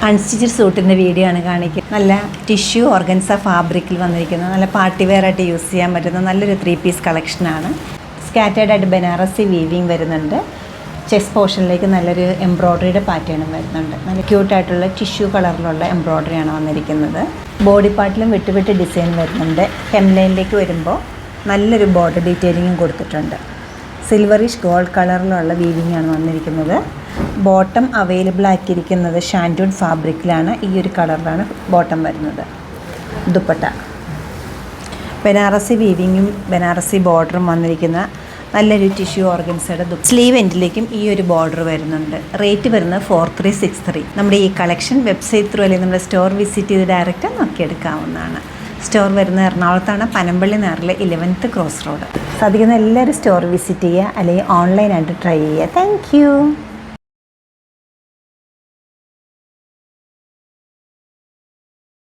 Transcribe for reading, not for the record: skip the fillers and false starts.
Unstitched സൂട്ടിൻ്റെ video ആണ് കാണിക്കുന്നത്. നല്ല ടിഷ്യൂ ഓർഗൻസ ഫാബ്രിക്കിൽ വന്നിരിക്കുന്ന നല്ല പാർട്ടി വെയർ ആയിട്ട് യൂസ് ചെയ്യാൻ പറ്റുന്ന നല്ലൊരു 3 പീസ് കളക്ഷനാണ്. സ്കാറ്റേർഡ് ആയിട്ട് ബനാറസി വീവിങ് വരുന്നുണ്ട്. ചെസ്റ്റ് പോർഷനിലേക്ക് നല്ലൊരു എംബ്രോയ്ഡറിയുടെ പാറ്റേണും വരുന്നുണ്ട്. നല്ല ക്യൂട്ടായിട്ടുള്ള ടിഷ്യൂ കളറിലുള്ള എംബ്രോയ്ഡറിയാണ് വന്നിരിക്കുന്നത്. ബോഡി പാർട്ടിലും വിട്ട് ഡിസൈൻ വരുന്നുണ്ട്. ഹെംലൈനിലേക്ക് വരുമ്പോൾ നല്ലൊരു ബോർഡർ ഡീറ്റെയിലിങ്ങും കൊടുത്തിട്ടുണ്ട്. സിൽവറിഷ് ഗോൾഡ് കളറിലുള്ള വീവിങ് ആണ് വന്നിരിക്കുന്നത്. ബോട്ടം അവൈലബിൾ ആക്കിയിരിക്കുന്നത് ഷാൻഡൂൺ ഫാബ്രിക്കിലാണ്. ഈ ഒരു കളറിലാണ് ബോട്ടം വരുന്നത്. ദുപ്പട്ട ബനാറസി വീവിങ്ങും ബനാറസി ബോർഡറും വന്നിരിക്കുന്ന നല്ലൊരു ടിഷ്യൂ ഓർഗൻസയുടെ സ്ലീവ് എൻഡിലേക്കും ഈ ഒരു ബോർഡർ വരുന്നുണ്ട്. റേറ്റ് വരുന്നത് 4363. നമ്മുടെ ഈ കളക്ഷൻ വെബ്സൈറ്റ് ത്രൂ അല്ലെങ്കിൽ നമ്മുടെ സ്റ്റോർ വിസിറ്റ് ചെയ്ത് ഡയറക്റ്റ് നോക്കിയെടുക്കാവുന്നതാണ്. സ്റ്റോർ വരുന്നത് എറണാകുളത്താണ്, പനമ്പള്ളി നേറിലെ 11th ക്രോസ് റോഡ്. സാധിക്കുന്ന എല്ലാവരും സ്റ്റോർ വിസിറ്റ് ചെയ്യുക അല്ലെങ്കിൽ ഓൺലൈനായിട്ട് ട്രൈ ചെയ്യുക. താങ്ക്